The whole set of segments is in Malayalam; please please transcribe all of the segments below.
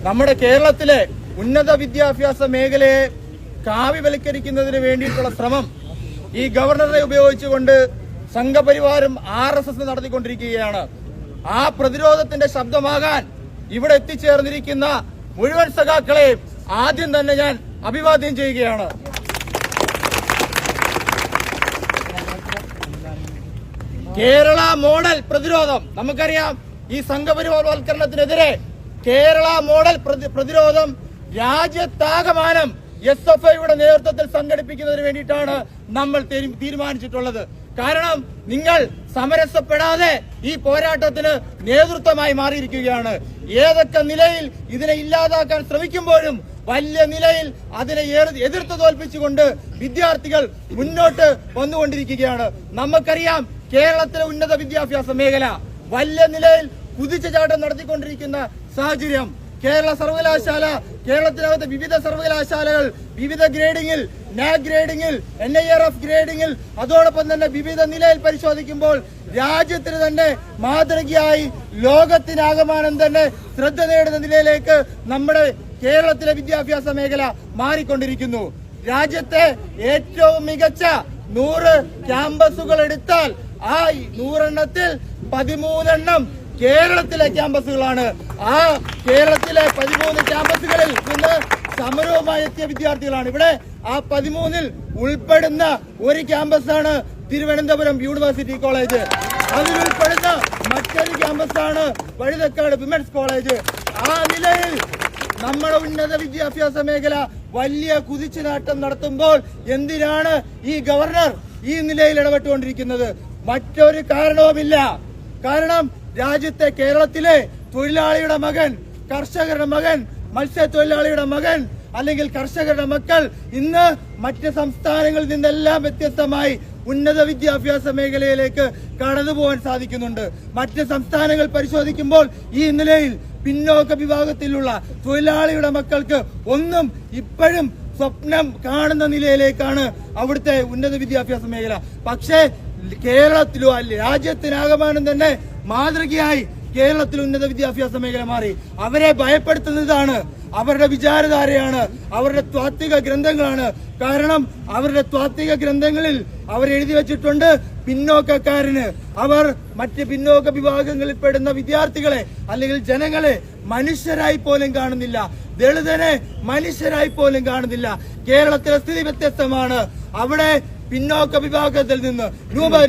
നമ്മുടെ കേരളത്തിലെ ഉന്നത വിദ്യാഭ്യാസ മേഖലയെ കാവ്യവൽക്കരിക്കുന്നതിന് വേണ്ടിയിട്ടുള്ള ശ്രമം ഈ ഗവർണറെ ഉപയോഗിച്ചുകൊണ്ട് സംഘപരിവാരം RSS നടത്തിക്കൊണ്ടിരിക്കുകയാണ്. ആ പ്രതിരോധത്തിന്റെ ശബ്ദമാകാൻ ഇവിടെ എത്തിച്ചേർന്നിരിക്കുന്ന മുഴുവൻ സഖാക്കളെ ആദ്യം തന്നെ ഞാൻ അഭിവാദ്യം ചെയ്യുകയാണ്. കേരള മോഡൽ പ്രതിരോധം, നമുക്കറിയാം ഈ സംഘപരിവാരവൽക്കരണത്തിനെതിരെ കേരള മോഡൽ പ്രതിരോധം രാജ്യത്താകമാനം SFIയുടെ നേതൃത്വത്തിൽ സംഘടിപ്പിക്കുന്നതിന് വേണ്ടിയിട്ടാണ് നമ്മൾ തീരുമാനിച്ചിട്ടുള്ളത്. കാരണം നിങ്ങൾ സമരസപ്പെടാതെ ഈ പോരാട്ടത്തിന് നേതൃത്വമായി മാറിയിരിക്കുകയാണ്. ഏതൊക്കെ നിലയിൽ ഇതിനെ ഇല്ലാതാക്കാൻ ശ്രമിക്കുമ്പോഴും വലിയ നിലയിൽ അതിനെ എതിർത്ത് തോൽപ്പിച്ചുകൊണ്ട് വിദ്യാർത്ഥികൾ മുന്നോട്ട് വന്നുകൊണ്ടിരിക്കുകയാണ്. നമുക്കറിയാം കേരളത്തിലെ ഉന്നത വിദ്യാഭ്യാസ മേഖല വലിയ നിലയിൽ കുതിച്ചുചാട്ടം നടത്തിക്കൊണ്ടിരിക്കുന്ന സാഹചര്യം. കേരള സർവകലാശാല, കേരളത്തിനകത്ത് വിവിധ സർവകലാശാലകൾ വിവിധ ഗ്രേഡിംഗിൽ, നാക് ഗ്രേഡിംഗിൽ, NIRF ഗ്രേഡിംഗിൽ, അതോടൊപ്പം തന്നെ വിവിധ നിലയിൽ പരിശോധിക്കുമ്പോൾ രാജ്യത്തിന് തന്നെ മാതൃകയായി ലോകത്തിനാകമാനം തന്നെ ശ്രദ്ധ നേടുന്ന നിലയിലേക്ക് നമ്മുടെ കേരളത്തിലെ വിദ്യാഭ്യാസ മേഖല മാറിക്കൊണ്ടിരിക്കുന്നു. രാജ്യത്തെ ഏറ്റവും മികച്ച 100 ക്യാമ്പസുകൾ എടുത്താൽ ആ 100 എണ്ണത്തിൽ 13 എണ്ണം കേരളത്തിലെ ക്യാമ്പസുകളാണ്. ആ കേരളത്തിലെ 13 ക്യാമ്പസുകളിൽ നിന്ന് സമരവുമായി എത്തിയ വിദ്യാർത്ഥികളാണ്. ഇവിടെ ആ 13-ൽ ഉൾപ്പെടുന്ന ഒരു ക്യാമ്പസാണ് തിരുവനന്തപുരം യൂണിവേഴ്സിറ്റി കോളേജ്. അതിലുൾപ്പെടുന്ന മറ്റൊരു ക്യാമ്പസാണ് വഴുതക്കാട് വിമൻസ് കോളേജ്. ആ നിലയിൽ നമ്മുടെ ഉന്നത വിദ്യാഭ്യാസ മേഖല വലിയ കുതിച്ചുനാട്ടം നടത്തുമ്പോൾ എന്തിനാണ് ഈ ഗവർണർ ഈ നിലയിൽ ഇടപെട്ടുകൊണ്ടിരിക്കുന്നത്? മറ്റൊരു കാരണവുമില്ല. കാരണം രാജ്യത്തെ കേരളത്തിലെ തൊഴിലാളിയുടെ മകൻ, കർഷകരുടെ മകൻ, മത്സ്യത്തൊഴിലാളിയുടെ മകൻ അല്ലെങ്കിൽ കർഷകരുടെ മക്കൾ ഇന്ന് മറ്റ് സംസ്ഥാനങ്ങളിൽ നിന്നെല്ലാം വ്യത്യസ്തമായി ഉന്നത വിദ്യാഭ്യാസ മേഖലയിലേക്ക് കടന്നു പോകാൻ സാധിക്കുന്നുണ്ട്. മറ്റ് സംസ്ഥാനങ്ങൾ പരിശോധിക്കുമ്പോൾ ഈ നിലയിൽ പിന്നോക്ക വിഭാഗത്തിലുള്ള തൊഴിലാളിയുടെ മക്കൾക്ക് ഒന്നും ഇപ്പോഴും സ്വപ്നം കാണുന്ന നിലയിലേക്കാണ് അവിടുത്തെ ഉന്നത വിദ്യാഭ്യാസ മേഖല. പക്ഷേ കേരളത്തിലോ രാജ്യത്തിനാകമാനം തന്നെ മാതൃകയായി കേരളത്തിൽ ഉന്നത വിദ്യാഭ്യാസ മേഖല മാറി. അവരെ ഭയപ്പെടുത്തുന്നതാണ് അവരുടെ വിചാരധാരയാണ്, അവരുടെ താത്വിക ഗ്രന്ഥങ്ങളാണ്. കാരണം അവരുടെ താത്വിക ഗ്രന്ഥങ്ങളിൽ അവർ എഴുതി വെച്ചിട്ടുണ്ട് പിന്നോക്കക്കാരന്, അവർ മറ്റ് പിന്നോക്ക വിഭാഗങ്ങളിൽ പെടുന്ന വിദ്യാർത്ഥികളെ അല്ലെങ്കിൽ ജനങ്ങളെ മനുഷ്യരായി പോലും കാണുന്നില്ല, ദളിതനെ മനുഷ്യരായി പോലും കാണുന്നില്ല. കേരളത്തിലെ സ്ഥിതി വ്യത്യസ്തമാണ്. അവിടെ പിന്നോക്ക വിഭാഗത്തിൽ നിന്ന്,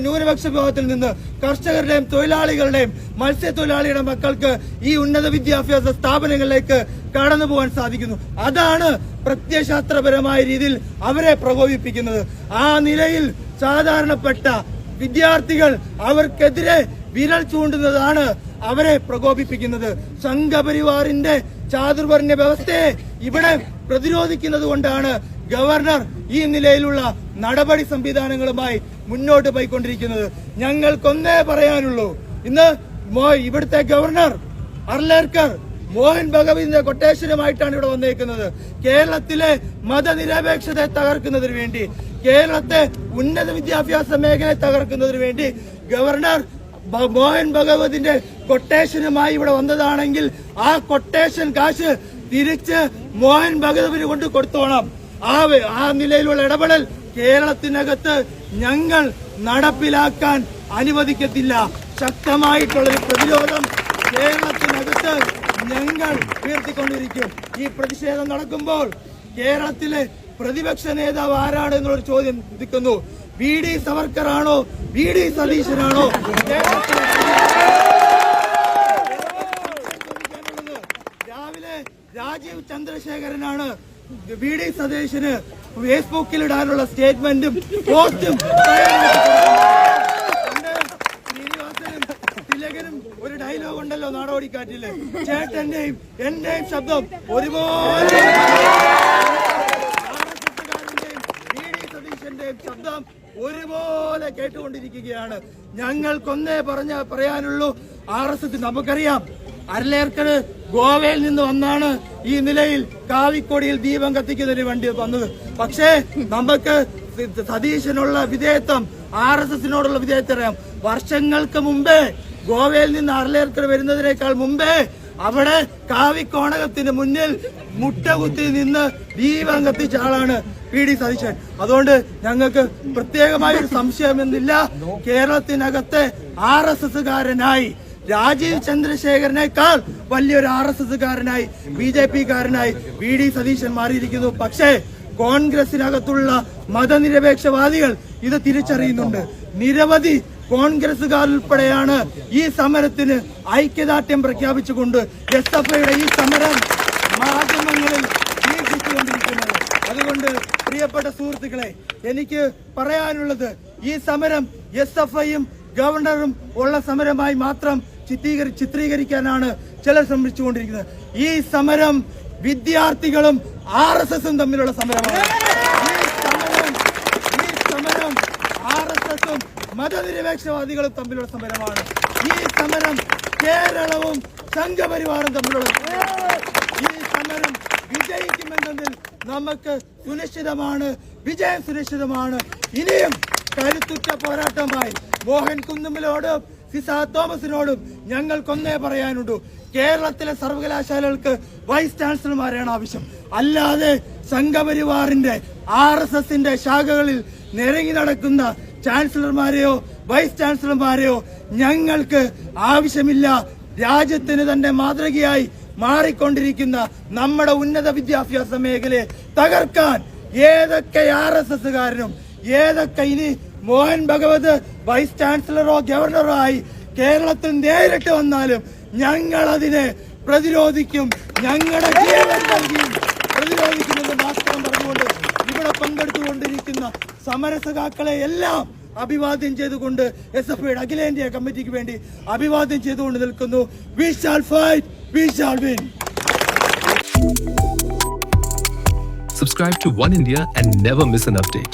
ന്യൂനപക്ഷ വിഭാഗത്തിൽ നിന്ന് കർഷകരുടെയും തൊഴിലാളികളുടെയും മത്സ്യത്തൊഴിലാളിയുടെ മക്കൾക്ക് ഈ ഉന്നത വിദ്യാഭ്യാസ സ്ഥാപനങ്ങളിലേക്ക് കടന്നു പോകാൻ സാധിക്കുന്നു. അതാണ് പ്രത്യയശാസ്ത്രപരമായ രീതിയിൽ അവരെ പ്രകോപിപ്പിക്കുന്നത്. ആ നിലയിൽ സാധാരണപ്പെട്ട വിദ്യാർത്ഥികൾ അവർക്കെതിരെ വിരൽ ചൂണ്ടുന്നതാണ് അവരെ പ്രകോപിപ്പിക്കുന്നത്. സംഘപരിവാറിന്റെ ചാതുർവർണ്ണ വ്യവസ്ഥയെ ഇവിടെ പ്രതിരോധിക്കുന്നത് കൊണ്ടാണ് ഗവർണർ ഈ നിലയിലുള്ള നടപടി സംവിധാനങ്ങളുമായി മുന്നോട്ട് പോയിക്കൊണ്ടിരിക്കുന്നത്. ഞങ്ങൾക്കൊന്നേ പറയാനുള്ളൂ, ഇന്ന് ഇവിടുത്തെ ഗവർണർ അർലേക്കർ മോഹൻ ഭഗവതിന്റെ കൊട്ടേഷനുമായിട്ടാണ് ഇവിടെ വന്നേക്കുന്നത്. കേരളത്തിലെ മതനിരപേക്ഷതയെ തകർക്കുന്നതിന് വേണ്ടി, കേരളത്തെ ഉന്നത വിദ്യാഭ്യാസ മേഖലയെ തകർക്കുന്നതിന് വേണ്ടി ഗവർണർ മോഹൻ ഭഗവതിന്റെ കൊട്ടേഷനുമായി ഇവിടെ വന്നതാണെങ്കിൽ ആ കൊട്ടേഷൻ കാശ് തിരിച്ച് മോഹൻ ഭഗവതിന് കൊണ്ട് കൊടുത്തോണം. ആ നിലയിലുള്ള ഇടപെടൽ കേരളത്തിനകത്ത് ഞങ്ങൾ നടപ്പിലാക്കാൻ അനുവദിക്കത്തില്ല. ശക്തമായിട്ടുള്ളൊരു പ്രതിരോധം കേരളത്തിനകത്ത് ഞങ്ങൾ ഉയർത്തിക്കൊണ്ടിരിക്കും. ഈ പ്രതിഷേധം നടക്കുമ്പോൾ കേരളത്തിലെ പ്രതിപക്ഷ നേതാവ് ആരാണ് എന്നുള്ളൊരു ചോദ്യം ഉദിക്കുന്നു. VD സവർക്കർ ആണോ, VD സതീശനാണോ? രാവിലെ രാജീവ് ചന്ദ്രശേഖരനാണ് VD സതീശന് ഫേസ്ബുക്കിൽ ഇടാനുള്ള സ്റ്റേറ്റ്മെന്റും പോസ്റ്റും ശ്രീനിവാസനും തിലകനും ഒരു ഡയലോഗ് ഉണ്ടല്ലോ നാടോടിക്കാറ്റില്, ചേട്ടന്റെയും എന്റെയും ശബ്ദം ഒരുപോലെ, VD സതീശന്റെയും ശബ്ദം ഒരുപോലെ കേട്ടുകൊണ്ടിരിക്കുകയാണ്. ഞങ്ങൾക്കൊന്നേ പറയാനുള്ളൂ, RSS നമുക്കറിയാം അരലേർക്കര് ഗോവയിൽ നിന്ന് വന്നാണ് ഈ നിലയിൽ കാവിക്കൊടിയിൽ ദീപം കത്തിക്കുന്നതിന് വേണ്ടി വന്നത്. പക്ഷേ നമുക്ക് സതീശനുള്ള വിധേയത്വം, RSSനോടുള്ള വിധേയത്വം അറിയാം. വർഷങ്ങൾക്ക് മുമ്പേ ഗോവയിൽ നിന്ന് അരലേർക്കർ വരുന്നതിനേക്കാൾ മുമ്പേ അവിടെ കാവിക്കോണകത്തിന് മുന്നിൽ മുട്ടകുത്തി നിന്ന് ദീപം കത്തിച്ച ആളാണ് PD സതീശൻ. അതുകൊണ്ട് ഞങ്ങൾക്ക് പ്രത്യേകമായ ഒരു സംശയമെന്നില്ല. കേരളത്തിനകത്തെ RSSകാരനായി രാജീവ് ചന്ദ്രശേഖരനേക്കാൾ വലിയൊരു RSSകാരനായി BJPക്കാരനായി PD സതീശൻ മാറിയിരിക്കുന്നു. പക്ഷേ കോൺഗ്രസിനകത്തുള്ള മതനിരപേക്ഷവാദികൾ ഇത് തിരിച്ചറിയുന്നുണ്ട്. നിരവധി കോൺഗ്രസുകാർ ഉൾപ്പെടെയാണ് ഈ സമരത്തിന് ഐക്യദാർഢ്യം പ്രഖ്യാപിച്ചുകൊണ്ട് SFIയുടെ ഈ സമരം മാധ്യമങ്ങളിൽ വീക്ഷിച്ചുകൊണ്ടിരിക്കുന്നത്. അതുകൊണ്ട് പ്രിയപ്പെട്ട സുഹൃത്തുക്കളെ, എനിക്ക് പറയാനുള്ളത് ഈ സമരം SFIയും ഗവർണറും ഉള്ള സമരമായി മാത്രം ചിത്രീകരിക്കാനാണ് ചിലർ ശ്രമിച്ചുകൊണ്ടിരിക്കുന്നത്. ഈ സമരം വിദ്യാർത്ഥികളും RSSും തമ്മിലുള്ള സമരമാണ്. ഈ സമരം RSSും മതനിരപേക്ഷവാദികളും തമ്മിലുള്ള സമരമാണ്. ഈ സമരം കേരളവും സംഘപരിവാറും തമ്മിലുള്ള ഈ സമരം വിജയിക്കുമെന്നതിൽ നമുക്ക് സുനിശ്ചിതമാണ്. വിജയം സുനിശ്ചിതമാണ്. ഇനിയും കരുത്തുറ്റ പോരാട്ടമായി മോഹൻ കുന്നുമ്മലോടും സിസ തോമസിനോടും ഞങ്ങൾക്കൊന്നേ പറയാനുള്ളൂ. കേരളത്തിലെ സർവകലാശാലകൾക്ക് വൈസ് ചാൻസലർമാരാണ് ആവശ്യം. അല്ലാതെ സംഘപരിവാറിന്റെ RSSന്റെ ശാഖകളിൽ നിരങ്ങി നടക്കുന്ന ചാൻസലർമാരെയോ വൈസ് ചാൻസലർമാരെയോ ഞങ്ങൾക്ക് ആവശ്യമില്ല. രാജ്യത്തിന് തന്നെ മാതൃകയായി മാറിക്കൊണ്ടിരിക്കുന്ന നമ്മുടെ ഉന്നത വിദ്യാഭ്യാസ മേഖലയെ തകർക്കാൻ ഏതൊക്കെ RSSകാരനും ഏതൊക്കെ ഇനി മോഹൻ ഭഗവത് വൈസ് ചാൻസലറോ ഗവർണറോ ആയി കേരളത്തിൽ നേരിട്ട് വന്നാലും ഞങ്ങൾ അതിനെ പ്രതിരോധിക്കും. ഞങ്ങളുടെ ജീവൻ നൽകിയും പ്രതിരോധിക്കുമെന്ന് മാത്രം പറഞ്ഞുകൊണ്ട് ഇവിടെ പങ്കെടുത്തുകൊണ്ടിരിക്കുന്ന സമരസഖാക്കളെ എല്ലാം അഭിവാദ്യം ചെയ്തുകൊണ്ട് SFIയുടെ അഖിലേന്ത്യാ കമ്മിറ്റിക്ക് വേണ്ടി അഭിവാദ്യം ചെയ്തുകൊണ്ട് നിൽക്കുന്നു. We shall fight, we shall win. Subscribe to One India and never miss an update.